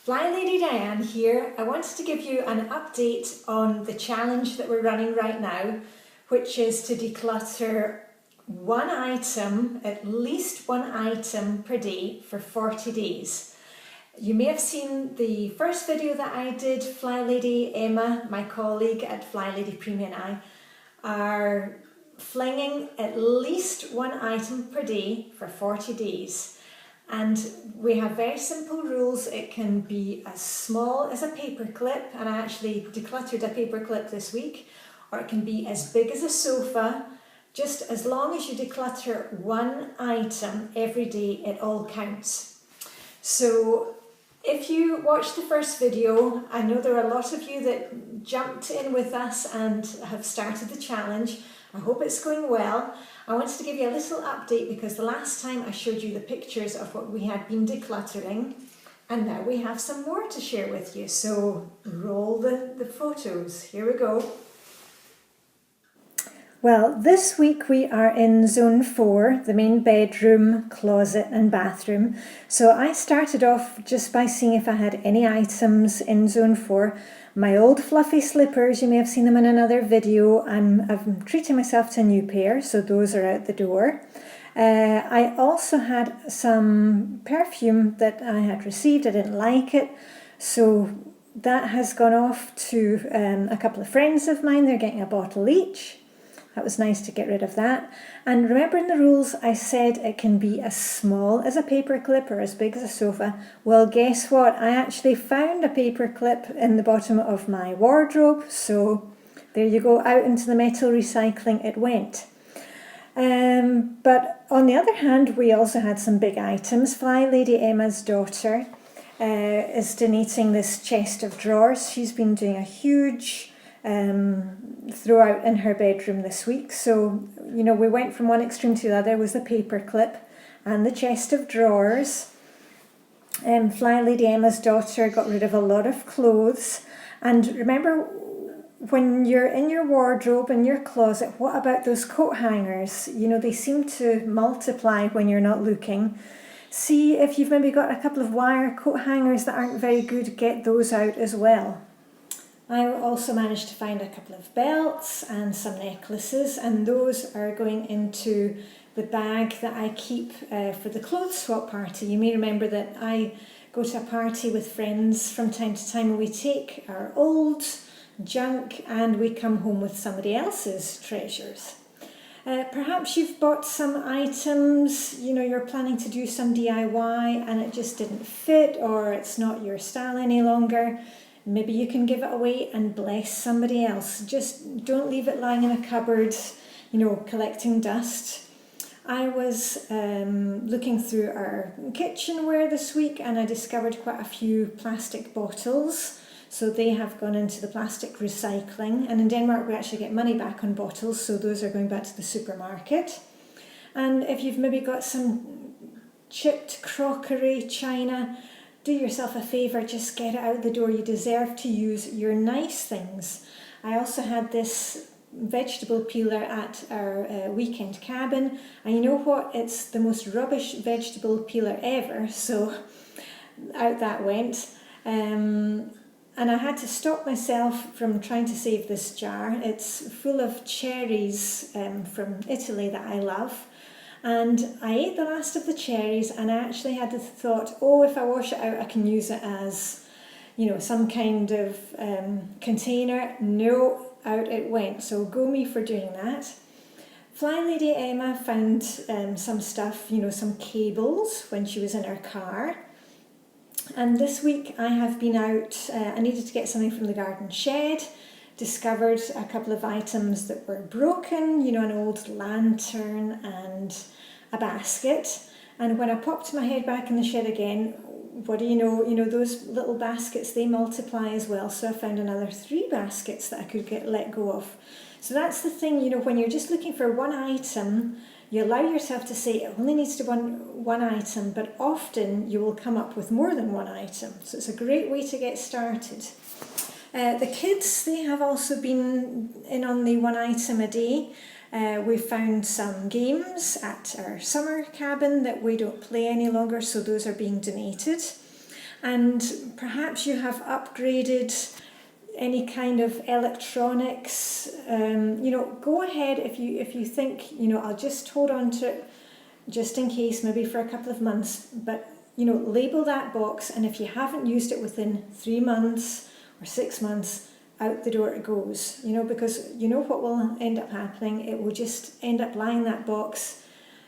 Flylady Diane here. I wanted to give you an update on the challenge that we're running right now, which is to declutter one item, at least one item per day for 40 days. You may have seen the first video that I did. Flylady Emma, my colleague at Flylady Premium I, are flinging at least one item per day for 40 days. And we have very simple rules. It can be as small as a paperclip, and I actually decluttered a paperclip this week, or it can be as big as a sofa. Just as long as you declutter one item every day, it all counts. So if you watched the first video, I know there are a lot of you that jumped in with us and have started the challenge. I hope it's going well. I wanted to give you a little update because the last time I showed you the pictures of what we had been decluttering, and now we have some more to share with you. So roll the photos. Here we go. Well, this week we are in Zone 4, the main bedroom, closet and bathroom. So I started off just by seeing if I had any items in Zone 4. My old fluffy slippers, you may have seen them in another video. I'm treating myself to a new pair, so those are out the door. I also had some perfume that I had received. I didn't like it, so that has gone off to a couple of friends of mine. They're getting a bottle each. That was nice to get rid of that. And remember in the rules I said it can be as small as a paperclip or as big as a sofa. Well, guess what? I actually found a paperclip in the bottom of my wardrobe. So there you go, out into the metal recycling it went. But on the other hand, we also had some big items. Flylady Emma's daughter is donating this chest of drawers. She's been doing a huge throughout in her bedroom this week. So, you know, we went from one extreme to the other. Was the paperclip and the chest of drawers. Flylady Emma's daughter got rid of a lot of clothes. And remember, when you're in your wardrobe and your closet, what about those coat hangers? You know, they seem to multiply when you're not looking. See if you've maybe got a couple of wire coat hangers that aren't very good, get those out as well. I also managed to find a couple of belts and some necklaces, and those are going into the bag that I keep for the clothes swap party. You may remember that I go to a party with friends from time to time and we take our old junk and we come home with somebody else's treasures. Perhaps you've bought some items, you know, you're planning to do some DIY and it just didn't fit, or it's not your style any longer. Maybe you can give it away and bless somebody else. Just don't leave it lying in a cupboard, you know, collecting dust. I was looking through our kitchenware this week and I discovered quite a few plastic bottles. So they have gone into the plastic recycling. And in Denmark we actually get money back on bottles, so those are going back to the supermarket. And if you've maybe got some chipped crockery, china, do yourself a favour, just get it out the door. You deserve to use your nice things. I also had this vegetable peeler at our weekend cabin, and you know what? It's the most rubbish vegetable peeler ever, so out that went. And I had to stop myself from trying to save this jar. It's full of cherries from Italy that I love. And I ate the last of the cherries and I actually had the thought, oh, if I wash it out, I can use it as, you know, some kind of container. No, out it went. So go me for doing that. Flylady Emma found some stuff, you know, some cables when she was in her car. And this week I have been out, I needed to get something from the garden shed. Discovered a couple of items that were broken, you know, an old lantern and a basket. And when I popped my head back in the shed again, what do you know, those little baskets, they multiply as well. So I found another 3 baskets that I could let go of. So that's the thing, you know, when you're just looking for one item, you allow yourself to say it only needs to be one item, but often you will come up with more than one item. So it's a great way to get started. The kids, they have also been in on the one item a day. We found some games at our summer cabin that we don't play any longer, so those are being donated. and perhaps you have upgraded any kind of electronics. Go ahead if you think, I'll just hold on to it just in case, maybe for a couple of months, but label that box, and if you haven't used it within 3 months or 6 months, out the door it goes, because what will end up happening, it will just end up lying, that box,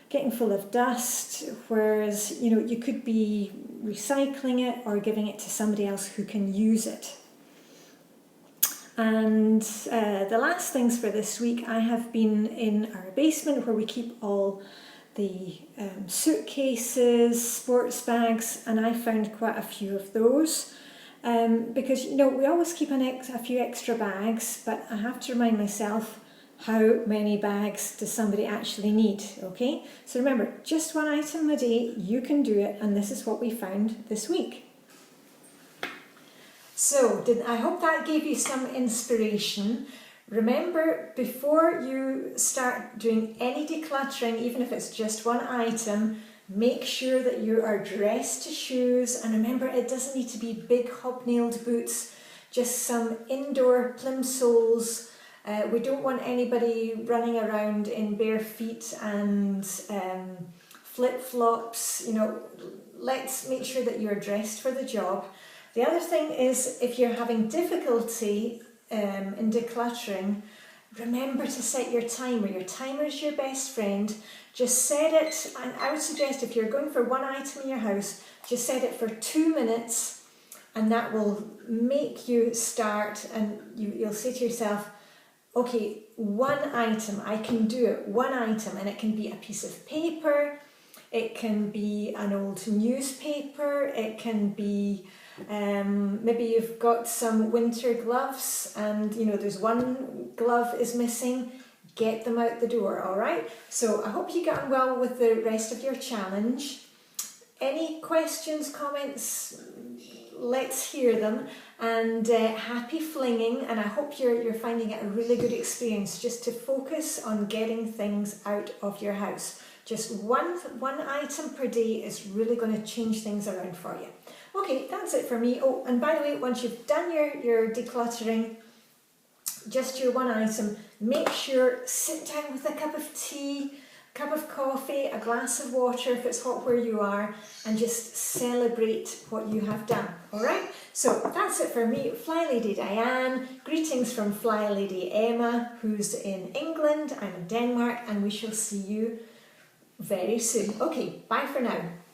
getting full of dust, whereas you could be recycling it or giving it to somebody else who can use it. And the last things for this week, I have been in our basement where we keep all the suitcases, sports bags, and I found quite a few of those. Because we always keep a few extra bags, but I have to remind myself, how many bags does somebody actually need, okay? So remember, just one item a day, you can do it, and this is what we found this week. So I hope that gave you some inspiration. Remember, before you start doing any decluttering, even if it's just one item, make sure that you are dressed to shoes, and remember, it doesn't need to be big hobnailed boots, just some indoor plimsolls. We don't want anybody running around in bare feet and flip-flops. Let's make sure that you're dressed for the job. The other thing is, if you're having difficulty in decluttering, remember to set your timer. Your timer is your best friend. Just set it, and I would suggest if you're going for one item in your house, just set it for 2 minutes, and that will make you start, and you'll say to yourself, okay, one item, I can do it, one item, and it can be a piece of paper, it can be an old newspaper, it can be maybe you've got some winter gloves and there's one glove is missing. Get them out the door, all right? So I hope you get on well with the rest of your challenge. Any questions, comments? Let's hear them. And happy flinging, and I hope you're finding it a really good experience just to focus on getting things out of your house. Just one item per day is really going to change things around for you. Okay, that's it for me. Oh, and by the way, once you've done your decluttering, just your one item, make sure, sit down with a cup of tea, a cup of coffee, a glass of water if it's hot where you are, and just celebrate what you have done, all right? So that's it for me, Flylady Diane. Greetings from Flylady Emma, who's in England. I'm in Denmark, and we shall see you very soon. Okay, bye for now.